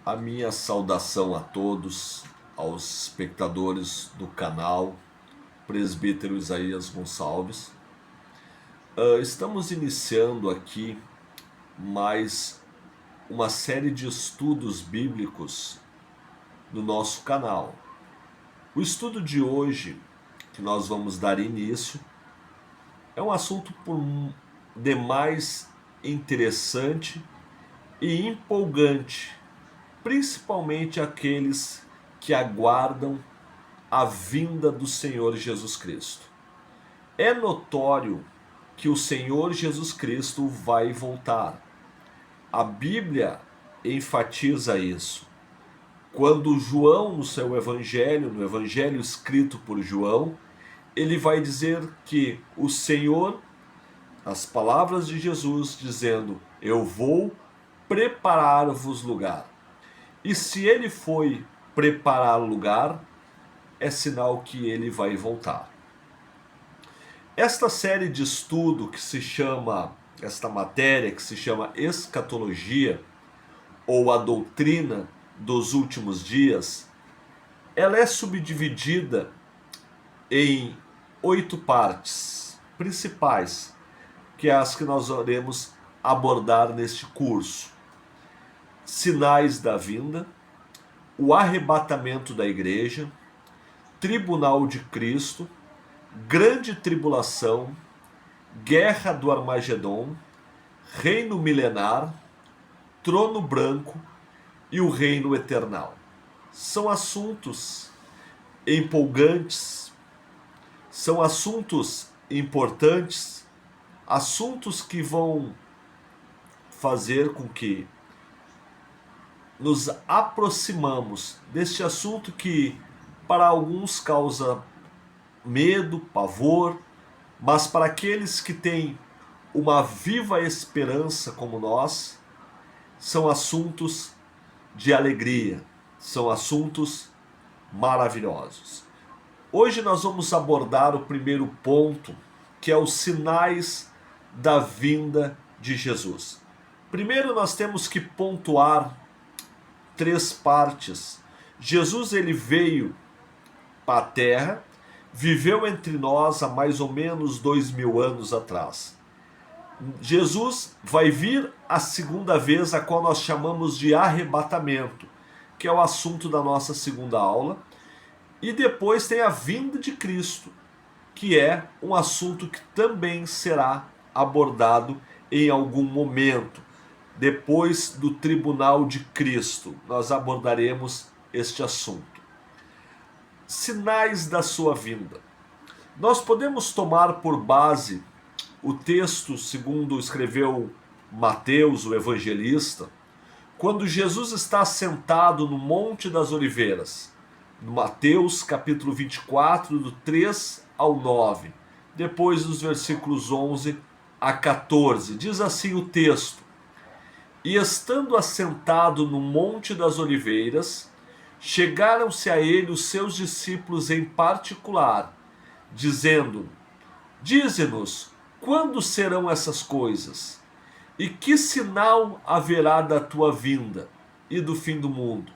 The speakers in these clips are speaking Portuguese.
A minha saudação a todos, aos espectadores do canal Presbítero Isaías Gonçalves. Estamos iniciando aqui mais uma série de estudos bíblicos no nosso canal. O estudo de hoje, que nós vamos dar início, é um assunto por demais interessante e empolgante, principalmente aqueles que aguardam a vinda do Senhor Jesus Cristo. É notório que o Senhor Jesus Cristo vai voltar. A Bíblia enfatiza isso. Quando João, no seu evangelho, no evangelho escrito por João, ele vai dizer que o Senhor, as palavras de Jesus dizendo: eu vou preparar-vos lugar. E se ele foi preparar lugar, é sinal que ele vai voltar. Esta série de estudo esta matéria que se chama escatologia, ou a doutrina dos últimos dias, ela é subdividida em 8 partes principais, que é as que nós iremos abordar neste curso. Sinais da vinda, o arrebatamento da igreja, tribunal de Cristo, grande tribulação, guerra do Armagedon, reino milenar, trono branco e o reino eternal. São assuntos empolgantes, são assuntos importantes, assuntos que vão fazer com que nos aproximamos deste assunto que para alguns causa medo, pavor, mas para aqueles que têm uma viva esperança como nós, são assuntos de alegria, são assuntos maravilhosos. Hoje nós vamos abordar o primeiro ponto, que é os sinais da vinda de Jesus. Primeiro nós temos que pontuar 3 partes. Jesus ele veio para a Terra, viveu entre nós há mais ou menos 2000 anos atrás. Jesus vai vir a segunda vez, a qual nós chamamos de arrebatamento, que é o assunto da nossa segunda aula. E depois tem a vinda de Cristo, que é um assunto que também será abordado em algum momento. Depois do tribunal de Cristo, nós abordaremos este assunto. Sinais da sua vinda. Nós podemos tomar por base o texto segundo escreveu Mateus, o evangelista, quando Jesus está sentado no Monte das Oliveiras, no Mateus capítulo 24, do 3 ao 9, depois dos versículos 11 a 14. Diz assim o texto: e estando assentado no Monte das Oliveiras, chegaram-se a ele os seus discípulos em particular, dizendo: dize-nos, quando serão essas coisas? E que sinal haverá da tua vinda e do fim do mundo?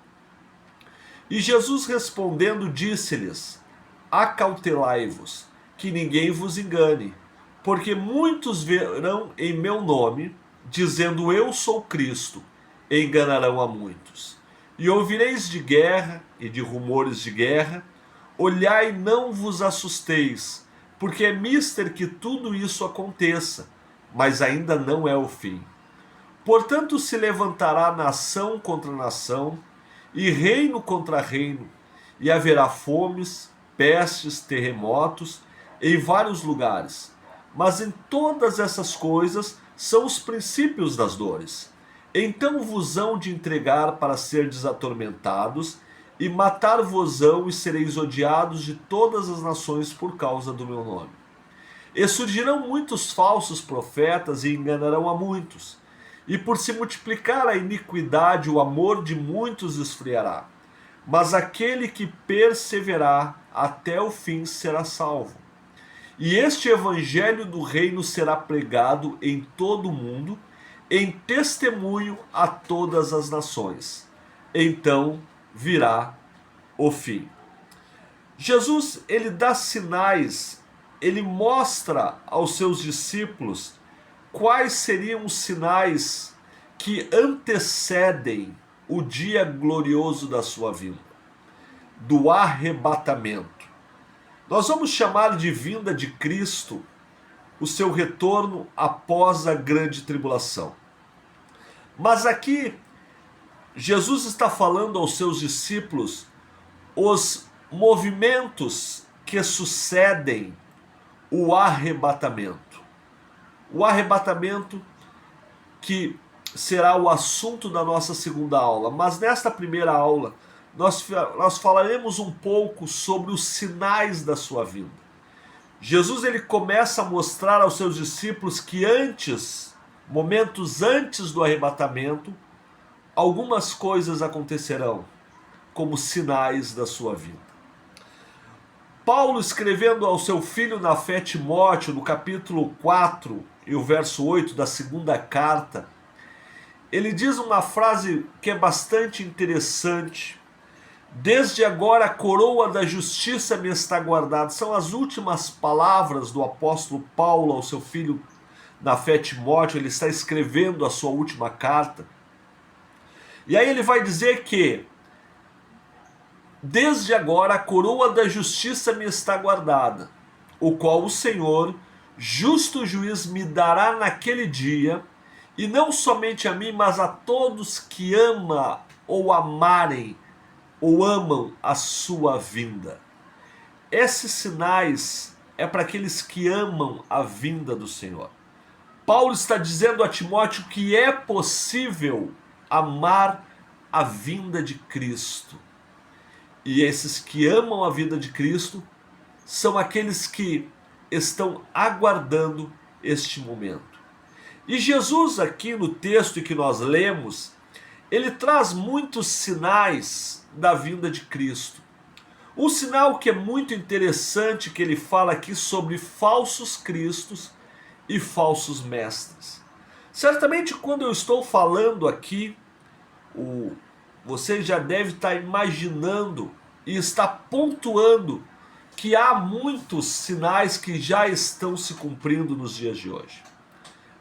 E Jesus respondendo disse-lhes: acautelai-vos, que ninguém vos engane, porque muitos virão em meu nome, dizendo eu sou Cristo, e enganarão a muitos. E ouvireis de guerra e de rumores de guerra. Olhai, não vos assusteis, porque é mister que tudo isso aconteça, mas ainda não é o fim. Portanto se levantará nação contra nação, e reino contra reino, e haverá fomes, pestes, terremotos, em vários lugares. Mas em todas essas coisas são os princípios das dores. Então vos hão de entregar para serdes atormentados, e matar-vos-ão, e sereis odiados de todas as nações por causa do meu nome. E surgirão muitos falsos profetas e enganarão a muitos. E por se multiplicar a iniquidade, o amor de muitos esfriará. Mas aquele que perseverar até o fim será salvo. E este evangelho do reino será pregado em todo o mundo, em testemunho a todas as nações. então virá o fim. Jesus, ele dá sinais, ele mostra aos seus discípulos quais seriam os sinais que antecedem o dia glorioso da sua vinda, do arrebatamento. Nós vamos chamar de vinda de Cristo o seu retorno após a grande tribulação. Mas aqui, Jesus está falando aos seus discípulos os movimentos que sucedem o arrebatamento. O arrebatamento que será o assunto da nossa segunda aula. Mas nesta primeira aula, nós falaremos um pouco sobre os sinais da sua vinda. Jesus, ele começa a mostrar aos seus discípulos que momentos antes do arrebatamento, algumas coisas acontecerão como sinais da sua vinda. Paulo, escrevendo ao seu filho na fé Timóteo, no capítulo 4 e o verso 8 da segunda carta, ele diz uma frase que é bastante interessante. Desde agora a coroa da justiça me está guardada. São as últimas palavras do apóstolo Paulo ao seu filho na fé Timóteo. Ele está escrevendo a sua última carta. E aí ele vai dizer que desde agora a coroa da justiça me está guardada, o qual o Senhor, justo juiz, me dará naquele dia, e não somente a mim, mas a todos que amam ou amarem ou amam a sua vinda. Esses sinais é para aqueles que amam a vinda do Senhor. Paulo está dizendo a Timóteo que é possível amar a vinda de Cristo. E esses que amam a vida de Cristo são aqueles que estão aguardando este momento. E Jesus, aqui no texto que nós lemos, ele traz muitos sinais da vinda de Cristo. Um sinal que é muito interessante, que ele fala aqui sobre falsos cristos e falsos mestres. Certamente quando eu estou falando aqui, você já deve estar imaginando e está pontuando que há muitos sinais que já estão se cumprindo nos dias de hoje.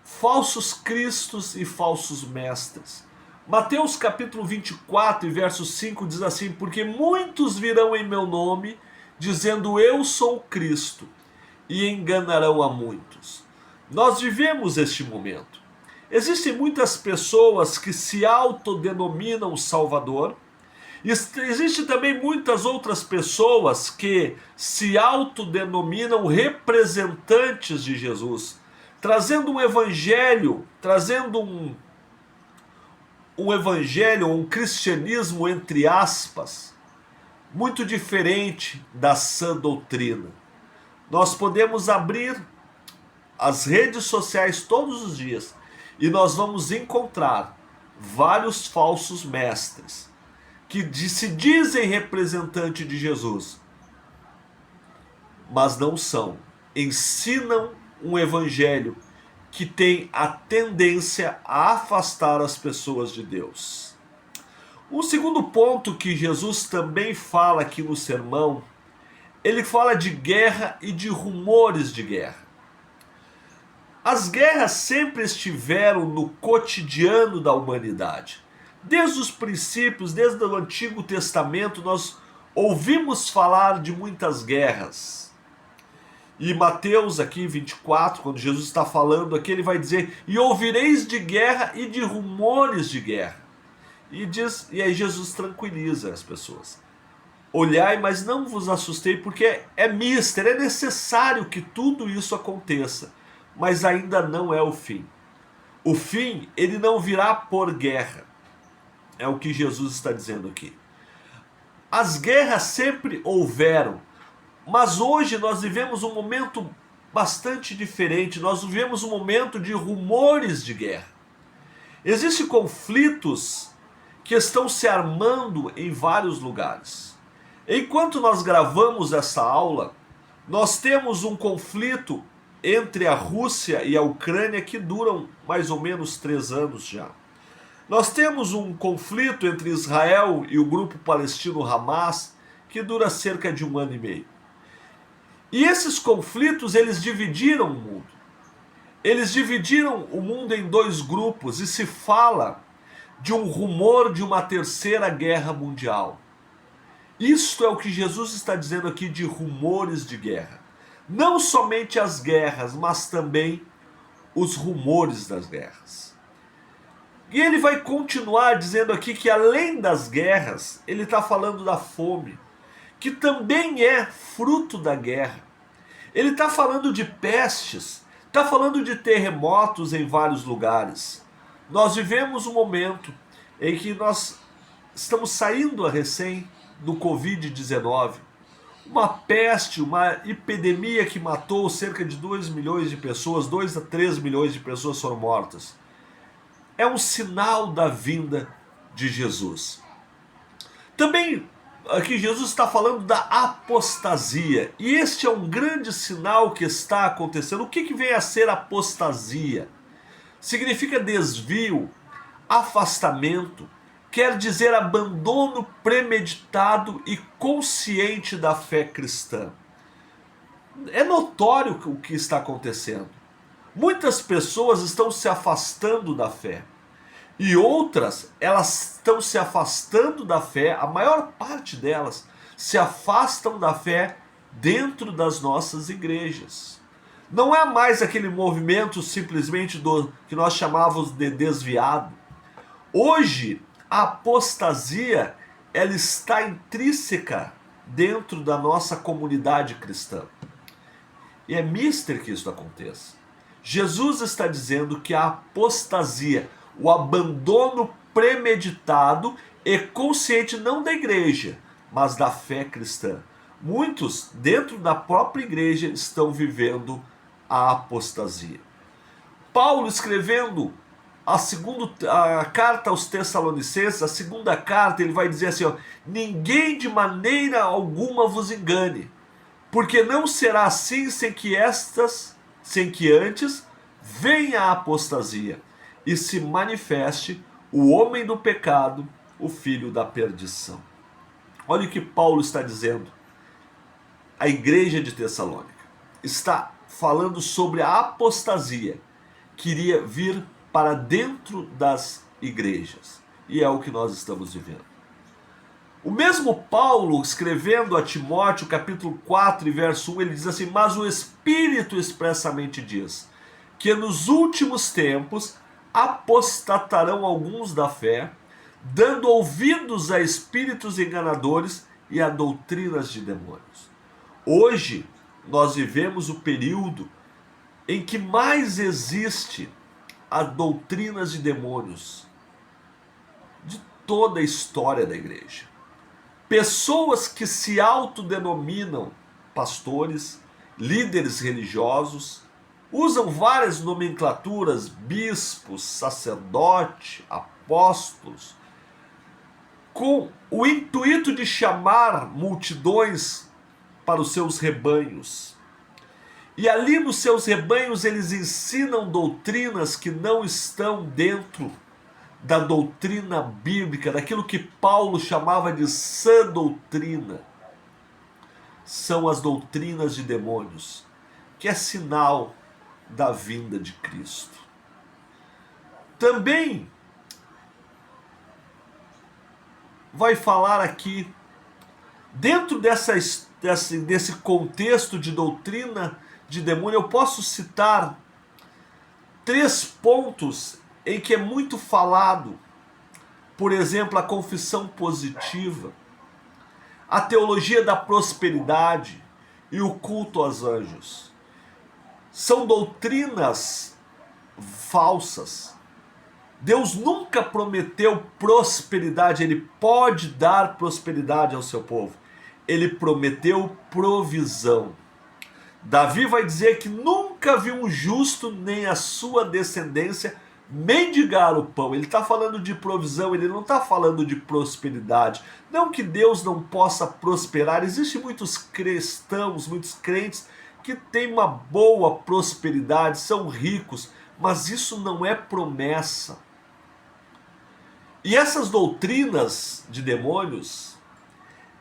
Falsos cristos e falsos mestres. Mateus capítulo 24 e verso 5 diz assim: porque muitos virão em meu nome, dizendo eu sou o Cristo, e enganarão a muitos. Nós vivemos este momento. Existem muitas pessoas que se autodenominam Salvador. Existem também muitas outras pessoas que se autodenominam representantes de Jesus, trazendo um evangelho, trazendo um evangelho, um cristianismo entre aspas, muito diferente da sã doutrina. Nós podemos abrir as redes sociais todos os dias e nós vamos encontrar vários falsos mestres que se dizem representante de Jesus, mas não são. Ensinam um evangelho que tem a tendência a afastar as pessoas de Deus. Um segundo ponto que Jesus também fala aqui no sermão, ele fala de guerra e de rumores de guerra. As guerras sempre estiveram no cotidiano da humanidade. Desde os princípios, desde o Antigo Testamento, nós ouvimos falar de muitas guerras. E Mateus aqui 24, quando Jesus está falando aqui, ele vai dizer: e ouvireis de guerra e de rumores de guerra. E aí Jesus tranquiliza as pessoas. Olhai, mas não vos assustei, porque é mister, é necessário que tudo isso aconteça, mas ainda não é o fim. O fim, ele não virá por guerra. É o que Jesus está dizendo aqui. As guerras sempre houveram, mas hoje nós vivemos um momento bastante diferente. Nós vivemos um momento de rumores de guerra. Existem conflitos que estão se armando em vários lugares. Enquanto nós gravamos essa aula, nós temos um conflito entre a Rússia e a Ucrânia que duram mais ou menos 3 anos já. Nós temos um conflito entre Israel e o grupo palestino Hamas que dura cerca de 1 ano e meio. E esses conflitos, eles dividiram o mundo. Eles dividiram o mundo em dois grupos e se fala de um rumor de uma terceira guerra mundial. Isto é o que Jesus está dizendo aqui de rumores de guerra. Não somente as guerras, mas também os rumores das guerras. E ele vai continuar dizendo aqui que além das guerras, ele está falando da fome, que também é fruto da guerra. Ele está falando de pestes, está falando de terremotos em vários lugares. Nós vivemos um momento em que nós estamos saindo recém do Covid-19, uma peste, uma epidemia que matou cerca de 2 milhões de pessoas, 2 a 3 milhões de pessoas foram mortas. É um sinal da vinda de Jesus. Também aqui Jesus está falando da apostasia, e este é um grande sinal que está acontecendo. O que vem a ser apostasia? Significa desvio, afastamento, quer dizer abandono premeditado e consciente da fé cristã. É notório o que está acontecendo. Muitas pessoas estão se afastando da fé. E outras, elas estão se afastando da fé, a maior parte delas se afastam da fé dentro das nossas igrejas. Não é mais aquele movimento simplesmente do que nós chamávamos de desviado. Hoje, a apostasia, ela está intrínseca dentro da nossa comunidade cristã. E é mister que isso aconteça. Jesus está dizendo que a apostasia, o abandono premeditado e consciente não da igreja, mas da fé cristã. Muitos dentro da própria igreja estão vivendo a apostasia. Paulo, escrevendo a carta aos Tessalonicenses, a segunda carta, ele vai dizer assim, ninguém de maneira alguma vos engane, porque não será assim sem que antes venha a apostasia e se manifeste o homem do pecado, o filho da perdição. Olha o que Paulo está dizendo. A igreja de Tessalônica está falando sobre a apostasia que iria vir para dentro das igrejas. E é o que nós estamos vivendo. O mesmo Paulo, escrevendo a Timóteo, capítulo 4, verso 1, ele diz assim, mas o Espírito expressamente diz que nos últimos tempos apostatarão alguns da fé, dando ouvidos a espíritos enganadores e a doutrinas de demônios. Hoje, nós vivemos o período em que mais existe as doutrinas de demônios de toda a história da igreja. Pessoas que se autodenominam pastores, líderes religiosos, usam várias nomenclaturas, bispos, sacerdote, apóstolos, com o intuito de chamar multidões para os seus rebanhos. E ali nos seus rebanhos eles ensinam doutrinas que não estão dentro da doutrina bíblica, daquilo que Paulo chamava de sã doutrina. São as doutrinas de demônios, que é sinal da vinda de Cristo. Também vai falar aqui, dentro desse contexto de doutrina de demônio, eu posso citar 3 pontos em que é muito falado. Por exemplo, a confissão positiva, a teologia da prosperidade e o culto aos anjos. São doutrinas falsas. Deus nunca prometeu prosperidade, ele pode dar prosperidade ao seu povo. Ele prometeu provisão. Davi vai dizer que nunca viu um justo nem a sua descendência mendigar o pão. Ele está falando de provisão, ele não está falando de prosperidade. Não que Deus não possa prosperar, existem muitos cristãos, muitos crentes que têm uma boa prosperidade, são ricos, mas isso não é promessa. E essas doutrinas de demônios,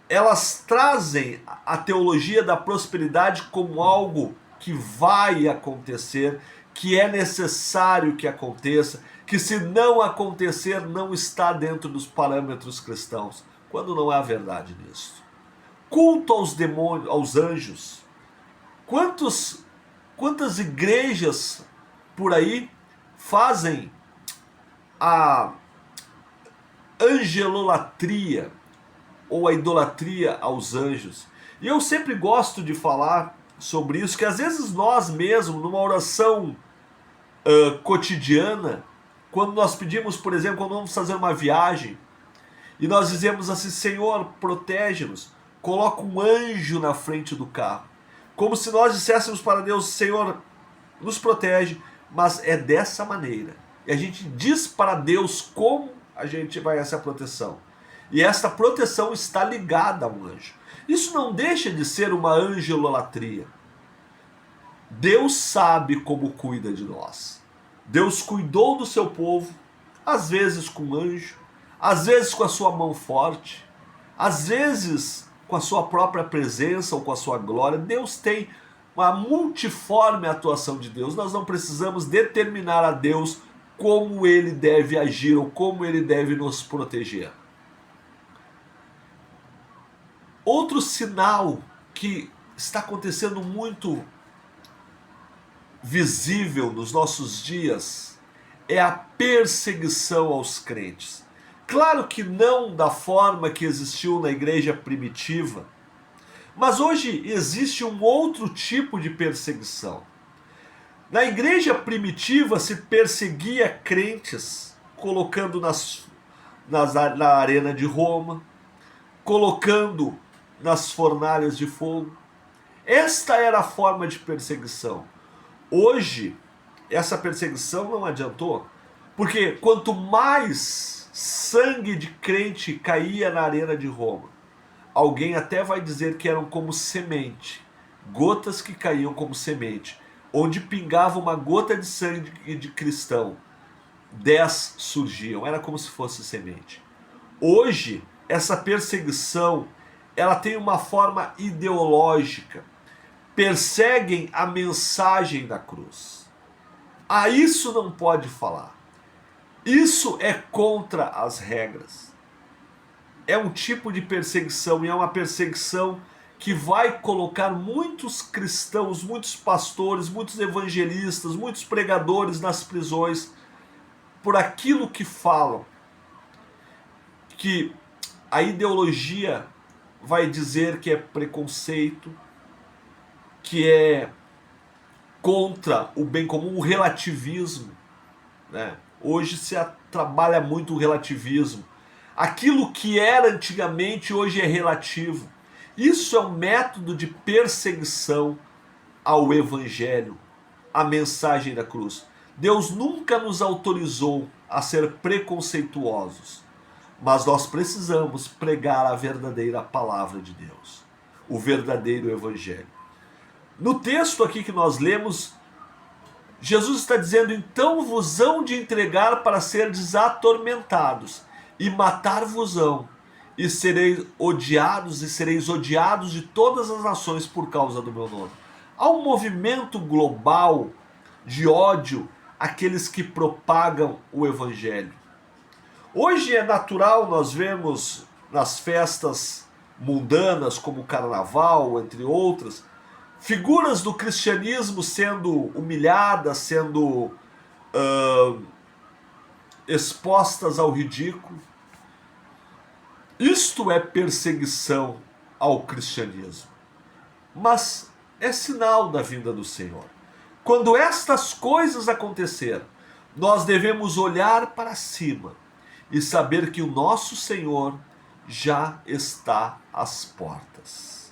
elas trazem a teologia da prosperidade como algo que vai acontecer, que é necessário que aconteça, que se não acontecer não está dentro dos parâmetros cristãos, quando não há verdade nisso. Culto aos demônios, aos anjos. Quantas igrejas por aí fazem a angelolatria ou a idolatria aos anjos? E eu sempre gosto de falar sobre isso, que às vezes nós mesmos, numa oração cotidiana, quando nós pedimos, por exemplo, quando vamos fazer uma viagem, e nós dizemos assim: Senhor, protege-nos, coloca um anjo na frente do carro, como se nós disséssemos para Deus: Senhor, nos protege, mas é dessa maneira. E a gente diz para Deus como a gente vai essa proteção. E essa proteção está ligada a um anjo. Isso não deixa de ser uma angelolatria. Deus sabe como cuida de nós. Deus cuidou do seu povo, às vezes com um anjo, às vezes com a sua mão forte, às vezes com a sua própria presença ou com a sua glória. Deus tem uma multiforme atuação de Deus. Nós não precisamos determinar a Deus como ele deve agir ou como ele deve nos proteger. Outro sinal que está acontecendo muito visível nos nossos dias é a perseguição aos crentes. Claro que não da forma que existiu na igreja primitiva, mas hoje existe um outro tipo de perseguição. Na igreja primitiva se perseguia crentes, colocando na arena de Roma, colocando nas fornalhas de fogo. Esta era a forma de perseguição. Hoje, essa perseguição não adiantou, porque quanto mais sangue de crente caía na arena de Roma, alguém até vai dizer que eram como semente, gotas que caíam como semente, onde pingava uma gota de sangue de cristão, 10 surgiam, era como se fosse semente. Hoje, essa perseguição, ela tem uma forma ideológica. Perseguem a mensagem da cruz. Isso não pode falar. Isso é contra as regras. É um tipo de perseguição, e é uma perseguição que vai colocar muitos cristãos, muitos pastores, muitos evangelistas, muitos pregadores nas prisões por aquilo que falam. Que a ideologia vai dizer que é preconceito, que é contra o bem comum, o relativismo, né? Hoje se trabalha muito o relativismo. Aquilo que era antigamente hoje é relativo. Isso é um método de perseguição ao evangelho, à mensagem da cruz. Deus nunca nos autorizou a ser preconceituosos, mas nós precisamos pregar a verdadeira palavra de Deus, o verdadeiro evangelho. No texto aqui que nós lemos, Jesus está dizendo: então vos hão de entregar para serdes atormentados, e matar-vos-ão, e sereis odiados de todas as nações por causa do meu nome. Há um movimento global de ódio àqueles que propagam o evangelho. Hoje é natural nós vermos nas festas mundanas, como o carnaval, entre outras, figuras do cristianismo sendo humilhadas, sendo expostas ao ridículo. Isto é perseguição ao cristianismo, mas é sinal da vinda do Senhor. Quando estas coisas acontecerem, nós devemos olhar para cima e saber que o nosso Senhor já está às portas.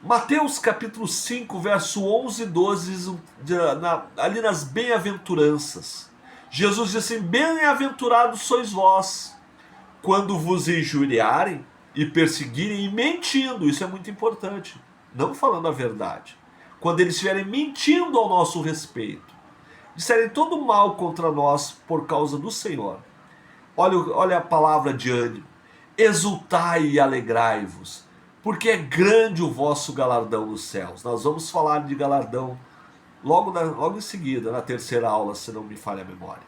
Mateus capítulo 5, verso 11 e 12, ali nas bem-aventuranças, Jesus diz assim: bem-aventurados sois vós, quando vos injuriarem e perseguirem e mentindo. Isso é muito importante, não falando a verdade. Quando eles estiverem mentindo ao nosso respeito, disserem todo mal contra nós por causa do Senhor, Olha a palavra de ânimo. Exultai e alegrai-vos, porque é grande o vosso galardão nos céus. Nós vamos falar de galardão logo em seguida, na terceira aula, se não me falha a memória.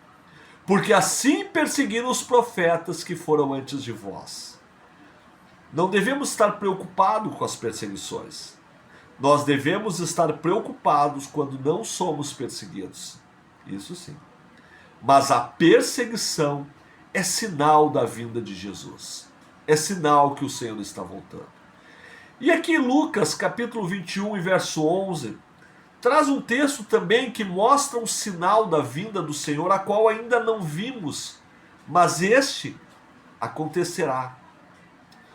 Porque assim perseguiram os profetas que foram antes de vós. Não devemos estar preocupados com as perseguições. Nós devemos estar preocupados quando não somos perseguidos. Isso sim. Mas a perseguição é sinal da vinda de Jesus. É sinal que o Senhor está voltando. E aqui Lucas, capítulo 21 e verso 11, traz um texto também que mostra um sinal da vinda do Senhor, a qual ainda não vimos, mas este acontecerá.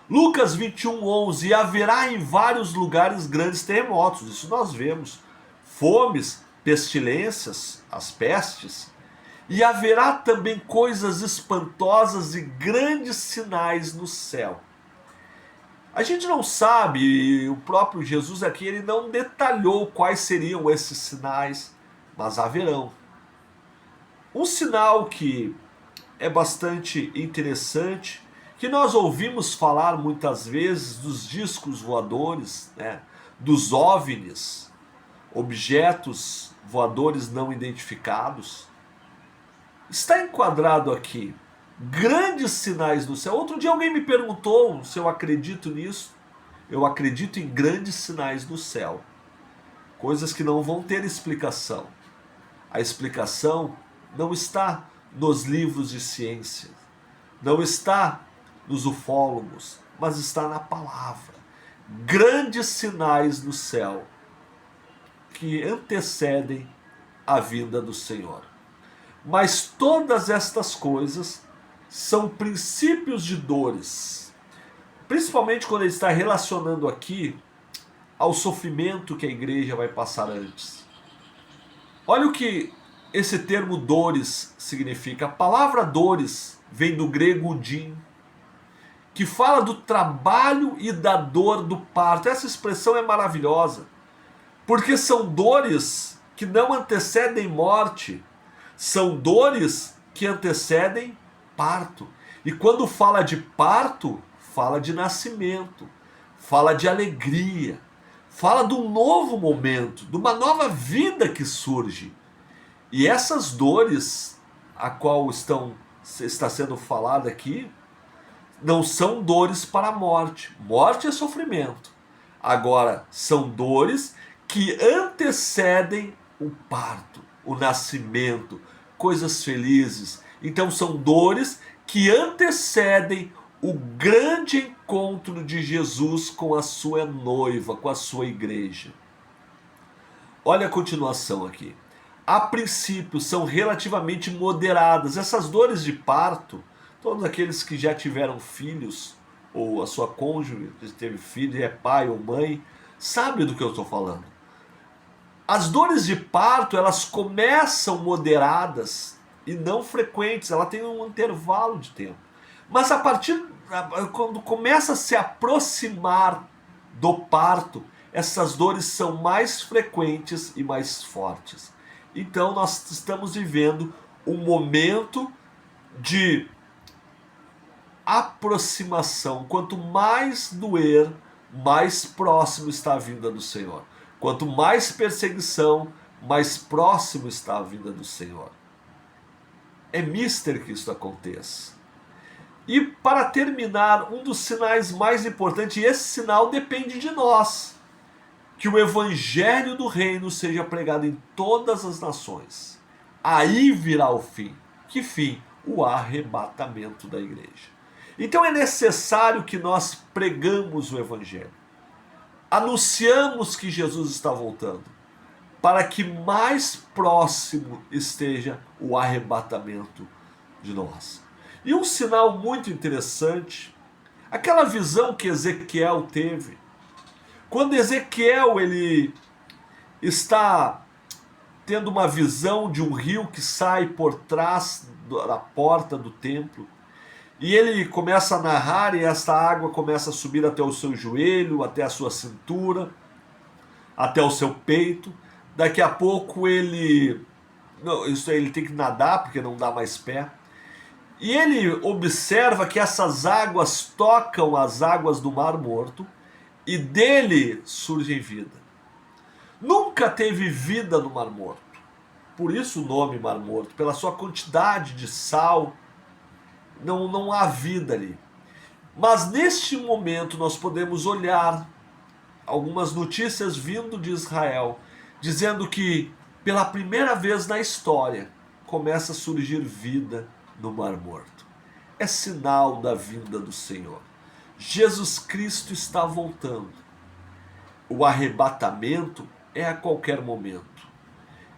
Lucas 21, 11, e haverá em vários lugares grandes terremotos, isso nós vemos, fomes, pestilências, as pestes, e haverá também coisas espantosas e grandes sinais no céu. A gente não sabe, e o próprio Jesus aqui ele não detalhou quais seriam esses sinais, mas haverão. Um sinal que é bastante interessante, que nós ouvimos falar muitas vezes dos discos voadores, né, dos OVNIs, objetos voadores não identificados, está enquadrado aqui. Grandes sinais no céu. Outro dia alguém me perguntou se eu acredito nisso. Eu acredito em grandes sinais no céu. Coisas que não vão ter explicação. A explicação não está nos livros de ciência. Não está nos ufólogos, mas está na palavra. Grandes sinais no céu que antecedem a vinda do Senhor. Mas todas estas coisas são princípios de dores, principalmente quando ele está relacionando aqui ao sofrimento que a igreja vai passar antes. Olha o que esse termo dores significa. A palavra dores vem do grego din, que fala do trabalho e da dor do parto. Essa expressão é maravilhosa, porque são dores que não antecedem morte, são dores que antecedem parto. E quando fala de parto, fala de nascimento, fala de alegria, fala de um novo momento, de uma nova vida que surge. E essas dores, a qual está sendo falada aqui, não são dores para a morte. Morte é sofrimento. Agora, são dores que antecedem o parto, o nascimento, coisas felizes. Então são dores que antecedem o grande encontro de Jesus com a sua noiva, com a sua igreja. Olha a continuação aqui. A princípio são relativamente moderadas. Essas dores de parto, todos aqueles que já tiveram filhos, ou a sua cônjuge que teve filho, é pai ou mãe, sabe do que eu estou falando. As dores de parto, elas começam moderadas e não frequentes, ela tem um intervalo de tempo. Mas quando começa a se aproximar do parto, essas dores são mais frequentes e mais fortes. Então nós estamos vivendo um momento de aproximação. Quanto mais doer, mais próximo está a vinda do Senhor. Quanto mais perseguição, mais próximo está a vinda do Senhor. É mister que isso aconteça. E para terminar, um dos sinais mais importantes, e esse sinal depende de nós, que o evangelho do reino seja pregado em todas as nações. Aí virá o fim. Que fim? O arrebatamento da igreja. Então é necessário que nós pregamos o evangelho. Anunciamos que Jesus está voltando, para que mais próximo esteja o arrebatamento de nós. E um sinal muito interessante, aquela visão que Ezequiel teve, quando Ezequiel ele está tendo uma visão de um rio que sai por trás da porta do templo, e ele começa a narrar, e esta água começa a subir até o seu joelho, até a sua cintura, até o seu peito. Daqui a pouco ele tem que nadar, porque não dá mais pé. E ele observa que essas águas tocam as águas do Mar Morto e dele surge vida. Nunca teve vida no Mar Morto. Por isso o nome Mar Morto, pela sua quantidade de sal, não há vida ali. Mas neste momento nós podemos olhar algumas notícias vindo de Israel, dizendo que pela primeira vez na história começa a surgir vida no Mar Morto. É sinal da vinda do Senhor. Jesus Cristo está voltando. O arrebatamento é a qualquer momento.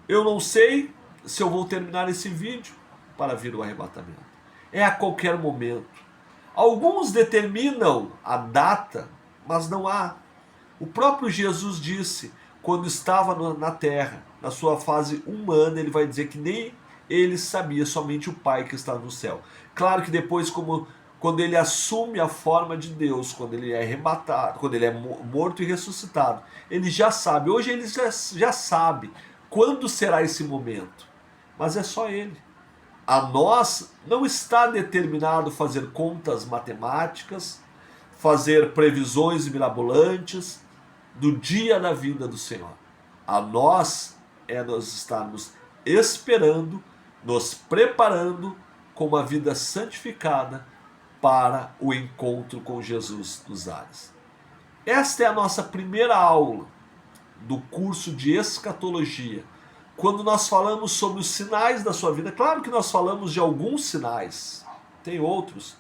Eu não sei se eu vou terminar esse vídeo para vir o arrebatamento. É a qualquer momento. Alguns determinam a data, mas não há. O próprio Jesus disse, quando estava na terra, na sua fase humana, ele vai dizer que nem ele sabia, somente o Pai que está no céu. Claro que depois, quando ele assume a forma de Deus, quando ele é arrebatado, quando ele é morto e ressuscitado, ele já sabe. Hoje ele já sabe quando será esse momento, mas é só ele. A nós não está determinado fazer contas matemáticas, fazer previsões mirabolantes do dia da vinda do Senhor. A nós estarmos esperando, nos preparando com uma vida santificada para o encontro com Jesus nos ares. Esta é a nossa primeira aula do curso de escatologia. Quando nós falamos sobre os sinais da sua vida, claro que nós falamos de alguns sinais, tem outros,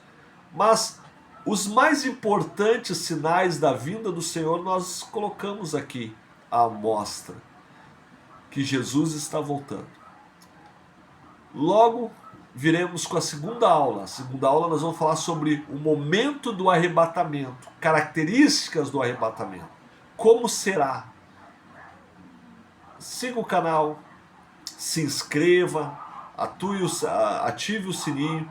mas os mais importantes sinais da vinda do Senhor nós colocamos aqui à amostra, que Jesus está voltando. Logo viremos com a segunda aula. A segunda aula nós vamos falar sobre o momento do arrebatamento, características do arrebatamento, como será. Siga o canal, se inscreva, ative o sininho,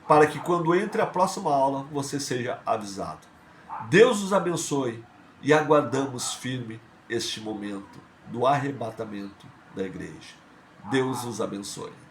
para que quando entre a próxima aula você seja avisado. Deus os abençoe e aguardamos firme este momento do arrebatamento da igreja. Deus os abençoe.